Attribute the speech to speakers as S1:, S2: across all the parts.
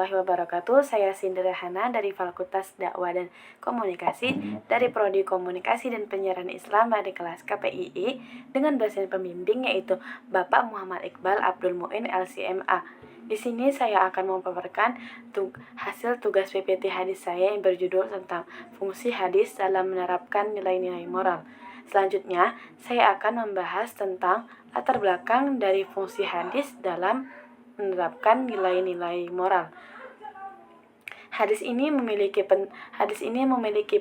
S1: warahmatullahi wabarakatuh. Saya Cindy Rahana dari Fakultas Dakwah dan Komunikasi dari Prodi Komunikasi dan Penyiaran Islam dari kelas KPII dengan dosen pembimbing yaitu Bapak Muhammad Iqbal Abdul Muin LCMA. Di sini saya akan memaparkan hasil tugas PPT hadis saya yang berjudul tentang fungsi hadis dalam menerapkan nilai-nilai moral. Selanjutnya, saya akan membahas tentang latar belakang dari fungsi hadis dalam menerapkan nilai-nilai moral. Hadis ini memiliki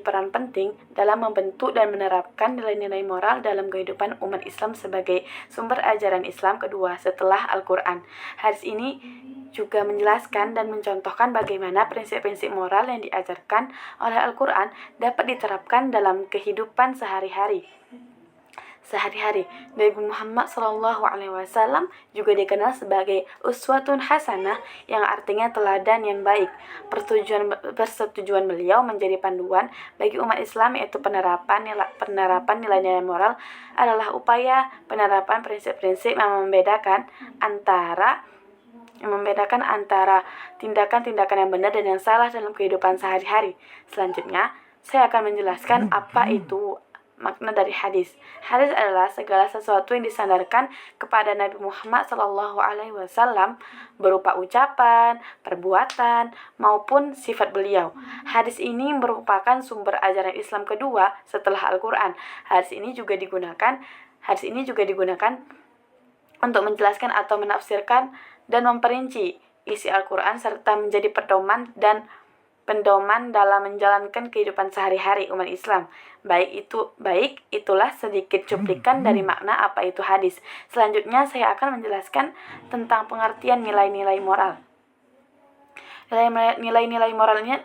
S1: peran penting dalam membentuk dan menerapkan nilai-nilai moral dalam kehidupan umat Islam sebagai sumber ajaran Islam kedua setelah Al-Quran. Hadis ini juga menjelaskan dan mencontohkan bagaimana prinsip-prinsip moral yang diajarkan oleh Al-Quran dapat diterapkan dalam kehidupan sehari-hari. Nabi Muhammad SAW juga dikenal sebagai uswatun hasanah yang artinya teladan yang baik. Persetujuan beliau menjadi panduan bagi umat Islam yaitu penerapan nilai-nilai moral adalah upaya penerapan prinsip-prinsip yang membedakan antara tindakan-tindakan yang benar dan yang salah dalam kehidupan sehari-hari. Selanjutnya, saya akan menjelaskan apa itu makna dari hadis. Hadis adalah segala sesuatu yang disandarkan kepada Nabi Muhammad SAW berupa ucapan, perbuatan, maupun sifat beliau. Hadis ini merupakan sumber ajaran Islam kedua setelah Al-Quran. Hadis ini juga digunakan untuk menjelaskan atau menafsirkan dan memperinci isi Al-Quran serta menjadi pedoman dalam menjalankan kehidupan sehari-hari umat Islam. Itulah sedikit cuplikan dari makna apa itu hadis. Selanjutnya saya akan menjelaskan tentang pengertian nilai-nilai moral. Nilai-nilai moralnya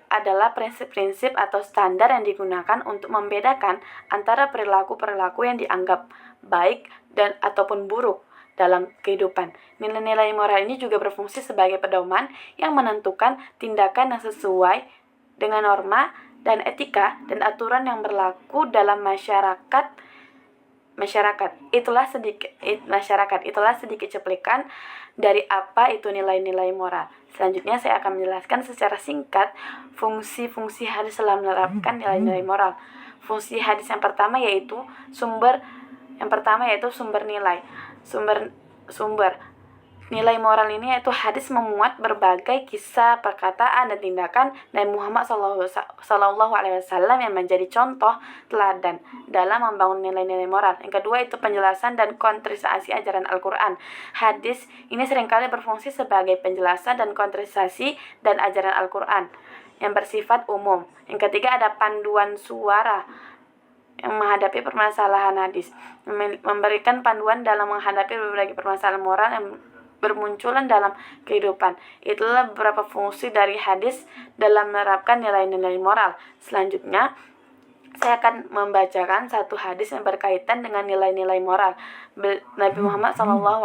S1: adalah prinsip-prinsip atau standar yang digunakan untuk membedakan antara perilaku-perilaku yang dianggap baik dan ataupun buruk dalam kehidupan. Nilai-nilai moral ini juga berfungsi sebagai pedoman yang menentukan tindakan yang sesuai dengan norma dan etika dan aturan yang berlaku dalam masyarakat. Itulah sedikit cuplikan dari apa itu nilai-nilai moral. Selanjutnya saya akan menjelaskan secara singkat fungsi-fungsi hadis dalam menerapkan nilai-nilai moral. Fungsi hadis yang pertama yaitu sumber nilai. Sumber nilai moral ini yaitu hadis memuat berbagai kisah, perkataan, dan tindakan Nabi Muhammad SAW yang menjadi contoh teladan dalam membangun nilai-nilai moral. Yang kedua itu penjelasan dan kontrisasi ajaran Al-Quran. Hadis ini seringkali berfungsi sebagai penjelasan dan kontrisasi dan ajaran Al-Quran yang bersifat umum. Yang ketiga ada panduan suara yang menghadapi permasalahan hadis, memberikan panduan dalam menghadapi berbagai permasalahan moral yang bermunculan dalam kehidupan. Itulah beberapa fungsi dari hadis dalam menerapkan nilai-nilai moral. Selanjutnya, saya akan membacakan satu hadis yang berkaitan dengan nilai-nilai moral. Nabi Muhammad SAW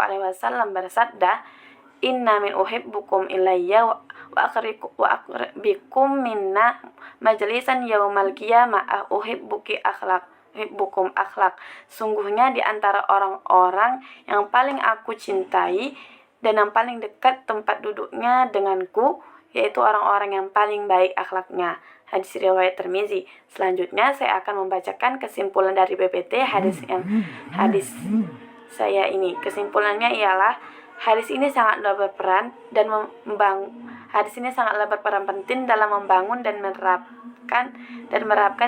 S1: bersabda, "Inna min uhibbukum ilayya wa aqribikum minna majlisan yaumal qiyamah uhibbukum akhlak." Sungguhnya di antara orang-orang yang paling aku cintai dan yang paling dekat tempat duduknya denganku yaitu orang-orang yang paling baik akhlaknya. Hadis riwayat Tirmizi. Selanjutnya saya akan membacakan kesimpulan dari PPT hadis saya ini. Kesimpulannya ialah hadis ini sangatlah berperan penting dalam membangun dan menerapkan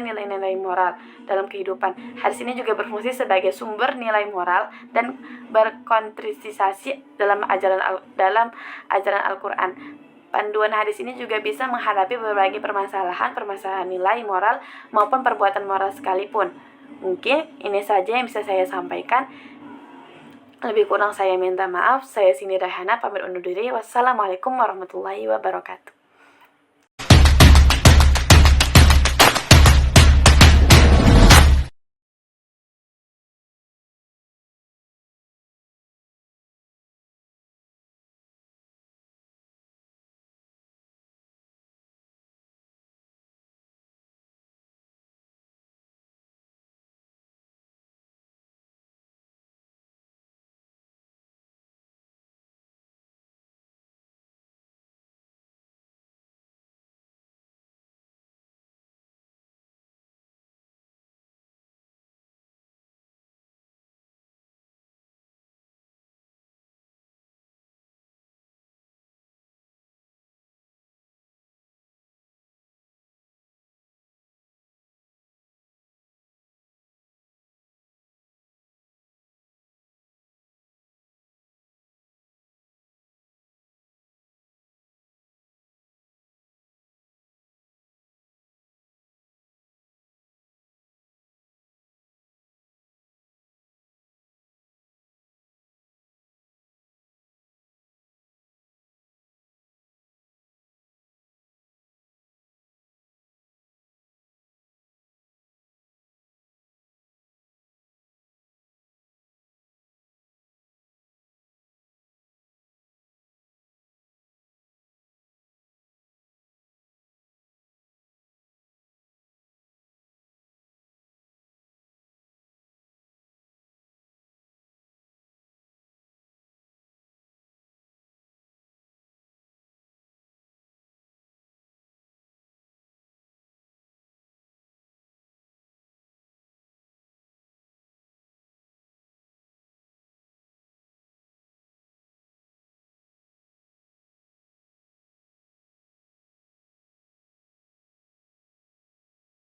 S1: nilai-nilai moral dalam kehidupan. Hadis ini juga berfungsi sebagai sumber nilai moral dan berkontribusi dalam ajaran Al-Quran. Panduan hadis ini juga bisa menghadapi berbagai permasalahan nilai moral maupun perbuatan moral sekalipun. Mungkin ini saja yang bisa saya sampaikan. Lebih kurang saya minta maaf. Saya Cindy Rahana pamit undur diri. Wassalamualaikum warahmatullahi wabarakatuh.